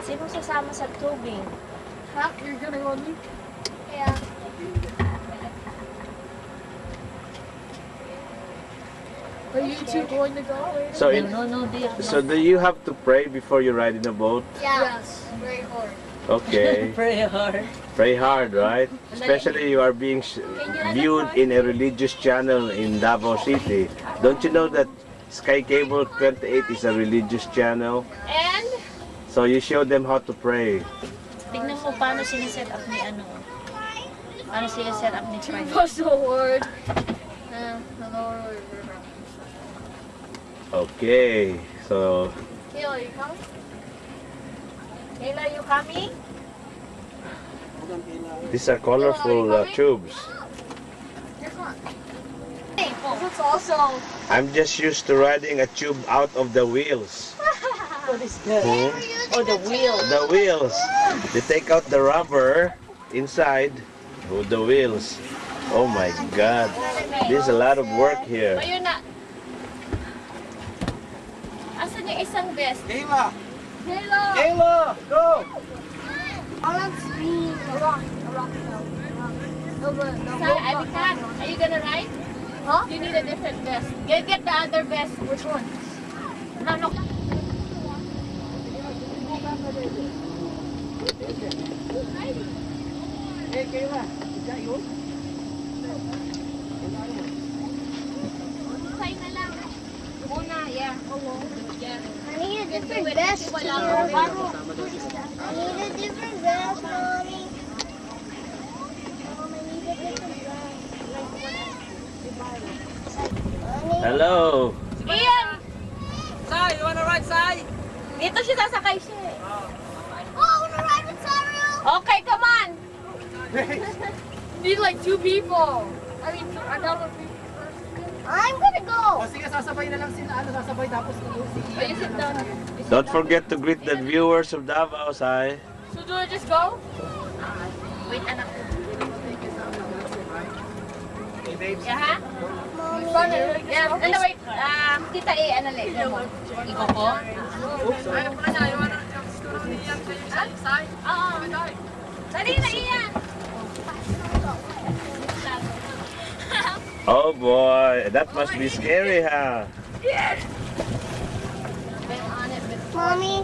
Sino sasama sa tubig? Ha? You're gonna go with me? Yeah. Are you two going to go later? So, No, dear. so do you have to pray before you ride in a boat? Yeah. Yes, very hard. Okay. Pray hard. Pray hard, right? Especially you are being viewed in a religious channel in Davao City. Don't you know that Sky Cable 28 is a religious channel? And, So you show them how to pray. tignan mo paano siniset up ni ano. Paano siniset up ni Frank. Push the word. Okay. So, Kayla, you coming? Kayla, you coming? these are colorful tubes. Guess what? This also. I'm just used to riding a tube out of the wheels. What is that? Hmm? Oh, the wheel. The wheels. They take out the rubber inside with the wheels. Oh my God. There's a lot of work here. Ayun na. Asan yung isang vest? Kayla! Kayla, go! All I'm seeing A rock. No, but no, Sir, Abikan, are you gonna ride? Huh? You need a different vest. Get the other vest. Which one? No. Hey, Kayla. Is that yours? Say na lang. Una, yeah. I need a different vest. Wala too. akong I need a different vest, mommy. Mom, I need a different vest. Hello. Ian! Sai, you wanna ride, Sai? Dito siya sasakay siya eh. Oh, I wanna ride with Sario. Okay, come on! Need like two people. I mean, I got one people. I'm gonna go. Sige, sasabay na lang sila. Sasabay tapos si Oh, you sit down. Don't forget to greet the viewers of Davao, Sai. So do I just go? Wait, anak. Hey, babes. Yeah, ha? Mommy. Yeah, ano, wait. Tita A, ano lang. Iko ko? Ay, ano niya? You wanna go to Sai? Oo. Dali na, Ian! Oh boy, that must be scary, huh? Mommy,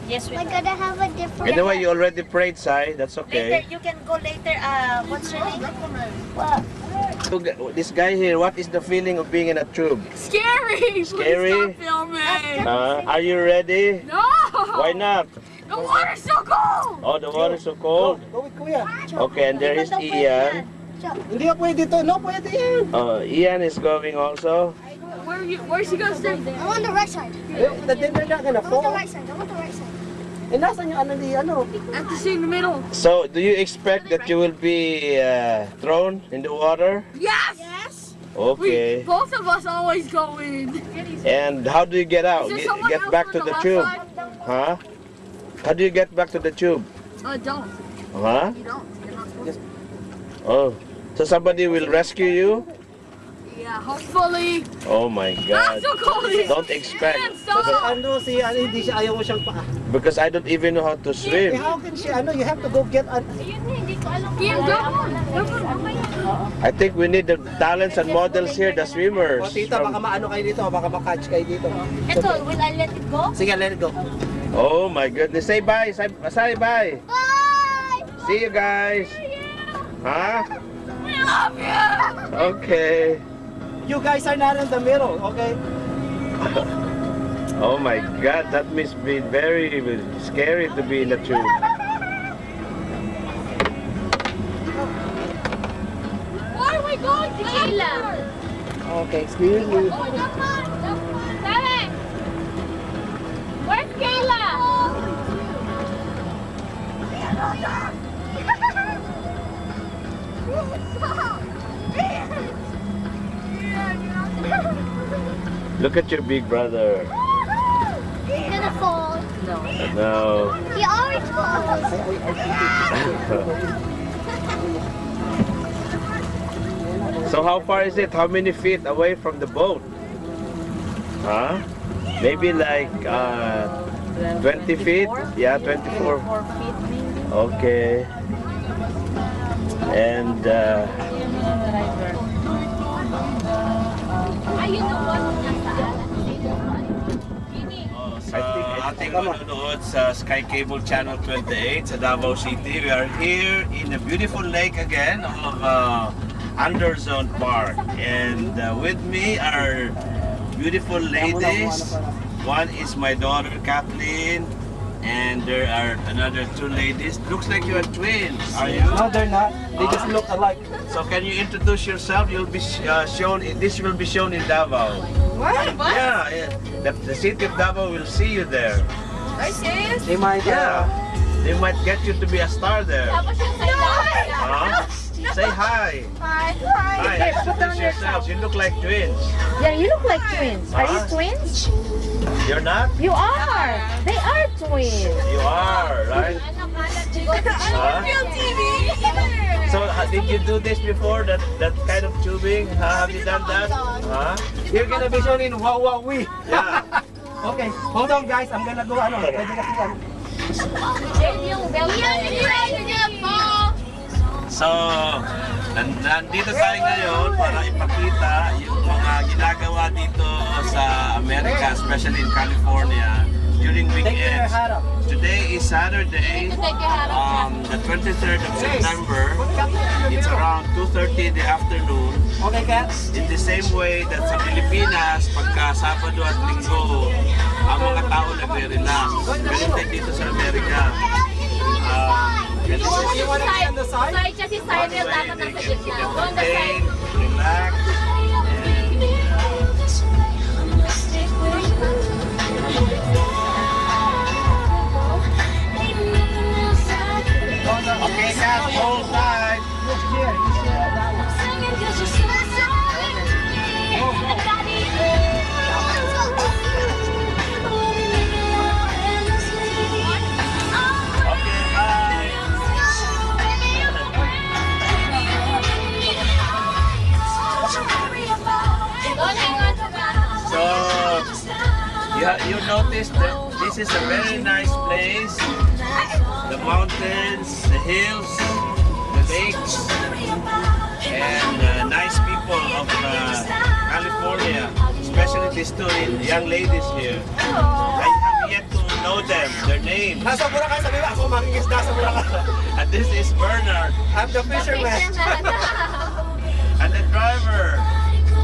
Yes, we I gotta have a different. Anyway, you already prayed, Sai. That's Later, okay. you can go later. What's your name? What? This guy here, what is the feeling of being in a tube? Scary! Scary? Please stop filming! Are you ready? No! Why not? The water's so cold! Oh, the water is so cold. Go with Kuya. Okay, and there is Ian. Hindi ka pwede to. No, pwede yan. Ian is going also. Where's he gonna stay? I want the right side. The dinner na ka na I want the fall. right side. I want the right side. Eh, nasan yung ano di ano? I have to stay in the middle. So, do you expect that you will be thrown in the water? Yes! Yes. Okay. Both of us always go in. And how do you get out? Is there someone Get else back on to the the left tube. side? Huh? How do you get back to the tube? Don't. Huh? You don't. You're not supposed to. Oh. So somebody will rescue you? Yeah, hopefully. Oh my Ah, God. so cold! Don't expect. Kasi ano si ano hindi siya ayaw mo siyang paa. Because I don't even know how to Eh, swim. how can she ano? You have to go get an. Ayun na, hindi ko alam. Ian, go! I think we need the talents and models here, the swimmers. O tita, baka maano kayo dito, baka makatch kayo dito. Ito, will I let it go? Sige, let it go. Oh my goodness. Say bye. Say bye. Bye. See you guys. Huh? We love you! Okay. You guys are not in the middle, okay? Oh my God, that must be very scary to be in a tube. Why are we going to Kayla. Okay, excuse me. Sabi! Where's Kayla? Look at your big brother. He's gonna fall. No. He always falls. So how far is it? How many feet away from the boat? Huh? Maybe like 20 feet? Yeah, 24. 24 feet maybe. Okay. And Yun yung driver. I think ating manonood sa Sky Cable Channel 28 sa Davao City. We are here in a beautiful lake again of Underzone Park. And with me are beautiful ladies. One is my daughter Kathleen, and there are another two ladies. Looks like you are twins. Are you? No, they're not. They just look alike. So can you introduce yourself? You'll be shown. This will be shown in Davao. What? Yeah, yeah. The city of Davao will see you there. Are you serious? They might, Yeah, they might get you to be a star there. Huh? Say hi. Hi. Hi. Introduce yourselves. You look like twins. Yeah, you look like twins. Are you Huh? twins? You're not? You are. They are twins. You are, right? Real TV. So did you do this before? That kind of tubing? Have you done that? Huh? You're gonna be shown in Wow Wow Wee. Yeah. Okay, hold on guys. I'm gonna go pwede kasi yan. So, nandito tayo ngayon para ipakita yung mga ginagawa dito sa Amerika, especially in California, during Take your weekends. hat off. Today is Saturday, the 23rd of September. It's around 2:30 in the afternoon. Okay, Kat? In the same way that sa Pilipinas, pagka Sabado at Linggo, ang mga tao nagre-relax. Ganun din dito sa Amerika. Ganun din You wanna be on the side? One way, they get to entertain, relax, okay, Kat, hold tight. Okay, bye. So, you noticed that this is a very nice place. The mountains, the hills, the lakes, and nice people of California, especially these two young ladies here. I have yet to know them, their names. Nasa Boracay, sabi ba? Ako makikiisda sa Boracay. And this is Bernard. I'm the fisherman. And the driver,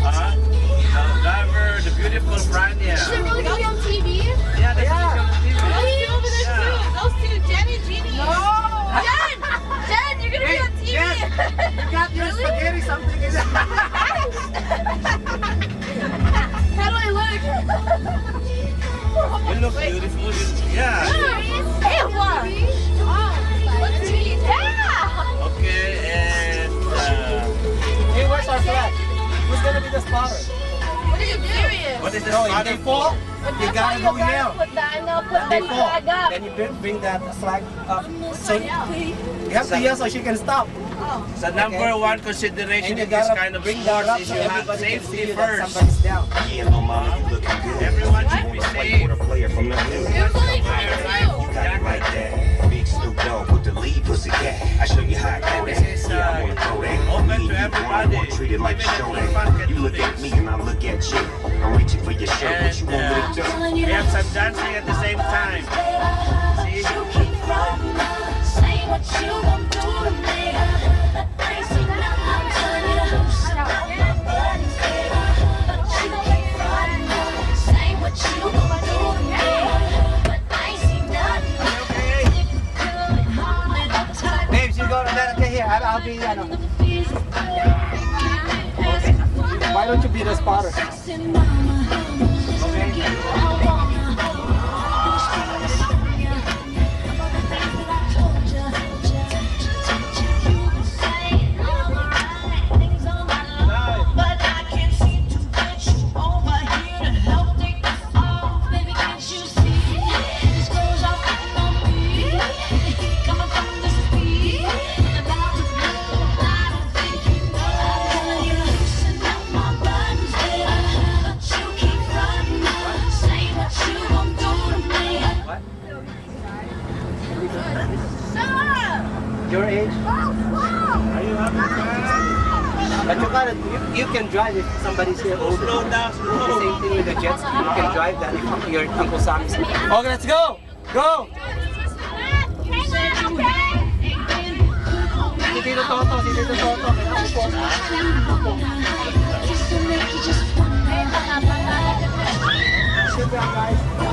the driver, the beautiful Frania. Yeah, that's Yeah. on TV. Those two, Jen and Jeannie. No. Jen, you're gonna be on TV. Jen, you got your spaghetti something in there. How do I look? You look beautiful. Yeah. Okay, and Hey, where's our flag? Who's gonna be the spotter? What are you serious? what is the No, if spot they fall, you gotta go yell. Put They fall, then you bring that flag up. So you have to yell so she can stop. the number one consideration And you in this gotta kind of bring sports that up is so you have everybody can see safety you that first. somebody's down. Yeah, no mama, you looking good. Everyone should be safe. With a player from the hood. Got it like that. Big Snoop Dogg with the lead pussy cat. I show you how I go that. This is, Yeah, I wanna throw that. open Me and to you everybody. one treated like a Even show if you that. can You do look at this. me and I look at you. I'm reaching for your shirt. What you want me to do? We have some dancing at the same time. See? Okay. Babes, you go to that. Okay, here. I'll be. Why don't you be the spotter? But I can't seem to get you over here to help take this off. Baby, can't you see? These clothes are fitting on me. They keep coming from the street. And out of blue, I don't think you know. You're loosening up my buttons, baby. But you keep running. Say Your age? Are you having fun? But you can drive if somebody's here older. Slow down, The slow. same thing with the jet ski. You can drive that if your Uncle Sam is here. Okay, let's go! Go! Si Tito Toto, si Tito Toto. Sit down, guys.